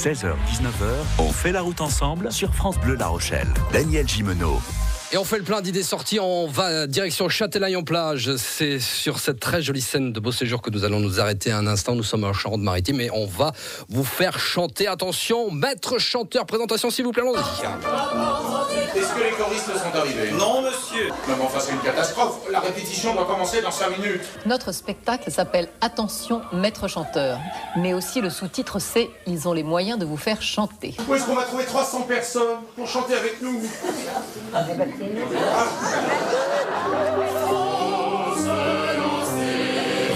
16h-19h, on fait la route ensemble sur France Bleu La Rochelle. Daniel Gimeno. Et on fait le plein d'idées sorties, on va direction Châtelaillon-Plage. C'est sur cette très jolie scène de Beauséjour que nous allons nous arrêter un instant. Nous sommes en Charente-Maritime et on va vous faire chanter. Attention, maître chanteur, présentation s'il vous plaît, allons-y. Est-ce que les choristes sont arrivés ? Non, monsieur. Non, mais enfin, c'est une catastrophe. La répétition doit commencer dans 5 minutes. Notre spectacle s'appelle Attention, maître chanteur. Mais aussi le sous-titre c'est Ils ont les moyens de vous faire chanter. Où est-ce qu'on va trouver 300 personnes pour chanter avec nous ?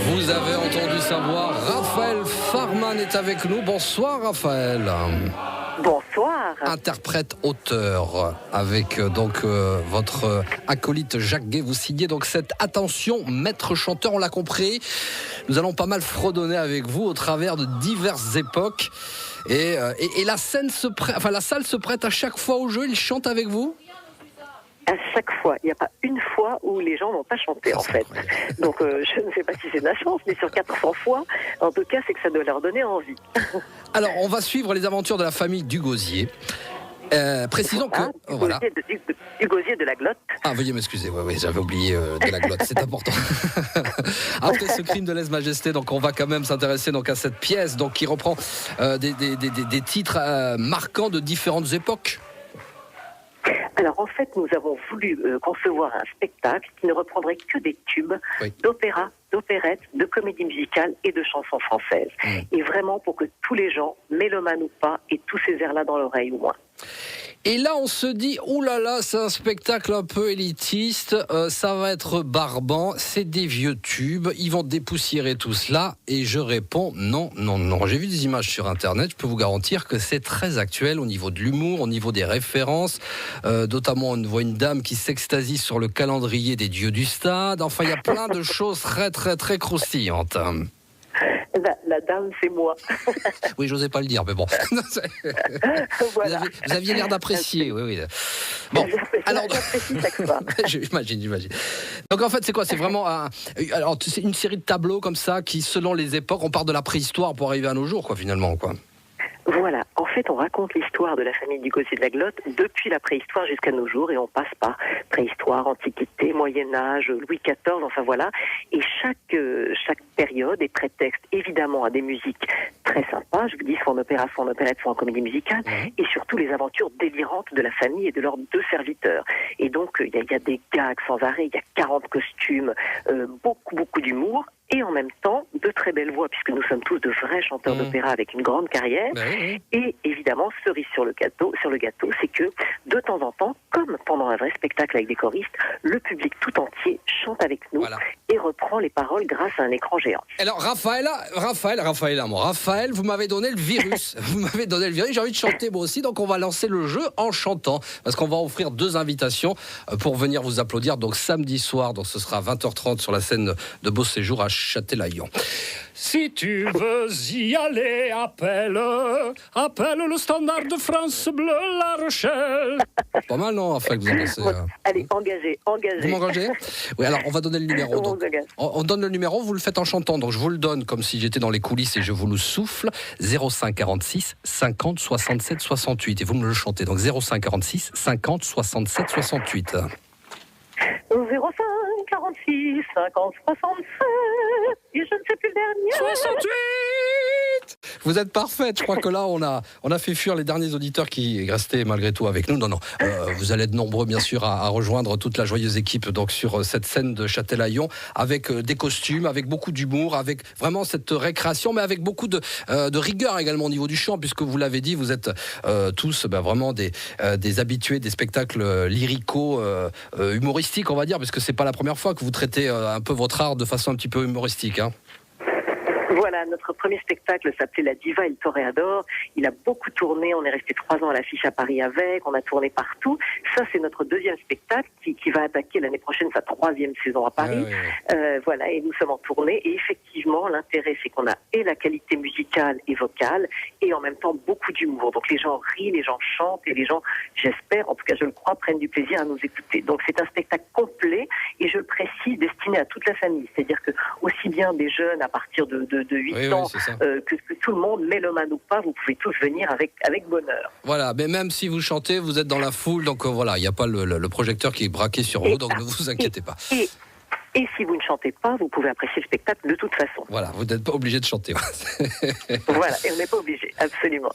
Vous avez entendu sa voix, Raphaël Farman est avec nous. Bonsoir Raphaël. Bonsoir. Interprète-auteur avec votre acolyte Jacques Gay. Vous signez donc cette Attention maître chanteur, on l'a compris. Nous allons pas mal fredonner avec vous au travers de diverses époques. Et la scène la salle se prête à chaque fois au jeu, ils chantent avec vous ? À chaque fois, il n'y a pas une fois où les gens n'ont pas chanté en fait. Donc je ne sais pas si c'est de la chance, mais sur 400 fois, en tout cas, c'est que ça doit leur donner envie. Alors, on va suivre les aventures de la famille Dugosier. Précisons que... voilà. Dugosier de la Glotte. Ah, veuillez m'excuser, oui, j'avais oublié de la Glotte, c'est important. Après ce crime de lèse-majesté, donc on va quand même s'intéresser donc à cette pièce donc, qui reprend des titres marquants de différentes époques. Alors en fait, nous avons voulu concevoir un spectacle qui ne reprendrait que des tubes d'opéra, d'opérette, de comédie musicale et de chansons françaises. Et vraiment pour que tous les gens, mélomanes ou pas, aient tous ces airs-là dans l'oreille au moins. Et là, on se dit, oulala, c'est un spectacle un peu élitiste, ça va être barbant, c'est des vieux tubes, ils vont dépoussiérer tout cela. Et je réponds, non. J'ai vu des images sur Internet, je peux vous garantir que c'est très actuel au niveau de l'humour, au niveau des références. Notamment, on voit une dame qui s'extasie sur le calendrier des dieux du stade. Enfin, il y a plein de choses très, très, très croustillantes. La dame, c'est moi. Oui, j'osais pas le dire, mais bon. Voilà. Vous aviez l'air d'apprécier, oui. Bon, alors, j'apprécie chaque fois. J'imagine. Donc en fait, c'est quoi ? C'est vraiment c'est une série de tableaux comme ça qui, selon les époques, on part de la préhistoire pour arriver à nos jours, quoi, finalement, quoi. Voilà, en fait, on raconte l'histoire de la famille Dugosier de la Glotte depuis la préhistoire jusqu'à nos jours et on passe par préhistoire, antiquité, Moyen-Âge, Louis XIV, enfin voilà. Et chaque période est prétexte évidemment à des musiques très sympas, je vous dis, soit en opéra, soit en opérette, soit en comédie musicale, et surtout les aventures délirantes de la famille et de leurs 2 serviteurs. Et donc, il y a des gags sans arrêt, il y a 40 costumes, beaucoup d'humour. Et en même temps, de très belles voix, puisque nous sommes tous de vrais chanteurs d'opéra avec une grande carrière. Et évidemment, cerise sur le gâteau, c'est que de temps en temps, comme pendant un vrai spectacle avec des choristes, le public tout entier chante avec nous et reprend les paroles grâce à un écran géant. Alors Raphaël, vous m'avez donné le virus. J'ai envie de chanter moi aussi, donc on va lancer le jeu en chantant, parce qu'on va offrir 2 invitations pour venir vous applaudir. Donc samedi soir, donc ce sera à 20h30 sur la scène de Beauséjour à Châtelaillon. Si tu veux y aller, appelle le Standard de France Bleu La Rochelle. Pas mal, non, Raphaël, vous en pensez Allez, engagez. Vous m'engagez ? Oui, alors on va donner le numéro. Donc, on donne le numéro, vous le faites en chantant. Donc je vous le donne comme si j'étais dans les coulisses et je vous le souffle. 05 46 50 67 68. Et vous me le chantez. Donc 05 46 50 67 68. 05 46 50 67 et je ne sais plus le dernier. 68. Vous êtes parfaite. Je crois que là, on a fait fuir les derniers auditeurs qui restaient malgré tout avec nous. Non. Vous allez être nombreux, bien sûr, à rejoindre toute la joyeuse équipe donc sur cette scène de Châtelaillon avec des costumes, avec beaucoup d'humour, avec vraiment cette récréation, mais avec beaucoup de rigueur également au niveau du chant, puisque vous l'avez dit, vous êtes tous vraiment des habitués des spectacles lyricaux, humoristiques, on va dire, parce que c'est pas la première fois que vous traitez un peu votre art de façon un petit peu humoristique, hein. Voilà, notre premier spectacle s'appelait La Diva et le Toréador. Il a beaucoup tourné, on est resté 3 ans à l'affiche à Paris avec, on a tourné partout. Ça, c'est notre 2e spectacle qui va attaquer l'année prochaine sa 3e saison à Paris. Voilà, et nous sommes en tournée. Et effectivement, l'intérêt, c'est qu'on a et la qualité musicale et vocale, et en même temps beaucoup d'humour. Donc les gens rient, les gens chantent, et les gens, j'espère, en tout cas je le crois, prennent du plaisir à nous écouter. Donc c'est un spectacle complet, et je le précise, destiné à toute la famille. C'est-à-dire que aussi bien des jeunes à partir de de 8 Oui, ans, c'est ça. que tout le monde, mélomane ou pas, vous pouvez tous venir avec bonheur. Voilà, mais même si vous chantez, vous êtes dans la foule, donc voilà, il n'y a pas le projecteur qui est braqué sur vous, donc ne vous inquiétez pas. Et si vous ne chantez pas, vous pouvez apprécier le spectacle de toute façon. Voilà, vous n'êtes pas obligé de chanter. Voilà, et on n'est pas obligé, absolument.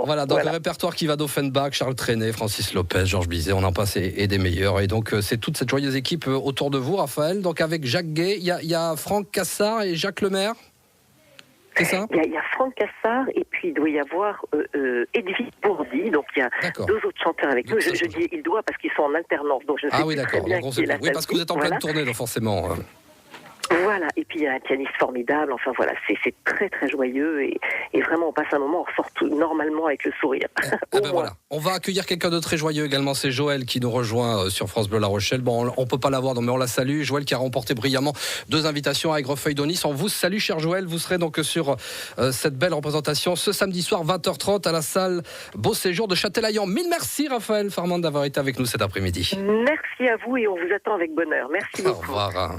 Voilà, donc le répertoire qui va d'Offenbach, Charles Trenet, Francis Lopez, Georges Bizet, on en passe et des meilleurs. Et donc c'est toute cette joyeuse équipe autour de vous, Raphaël. Donc avec Jacques Gay, il y a Franck Cassard et Jacques Lemaire. C'est ça ? Il y a Franck Cassard et puis il doit y avoir Edwige Bourdi, donc il y a deux autres chanteurs avec nous. Je dis il doit parce qu'ils sont en alternance, donc je ne sais plus très bien qui est la oui, parce que vous êtes en pleine tournée, donc forcément. Voilà, et puis il y a un pianiste formidable, enfin voilà, c'est très très joyeux et vraiment on passe un moment, on ressort normalement avec le sourire. Voilà. On va accueillir quelqu'un de très joyeux également, c'est Joël qui nous rejoint sur France Bleu La Rochelle. Bon, on peut pas l'avoir, mais on la salue. Joël qui a remporté brillamment 2 invitations à Aigrefeuille d'Aunis. On vous salue, cher Joël. Vous serez donc sur cette belle représentation ce samedi soir 20h30 à la salle Beau Séjour de Châtelaillon. Mille merci Raphaël Farman d'avoir été avec nous cet après-midi. Merci à vous et on vous attend avec bonheur. Merci beaucoup. Au revoir.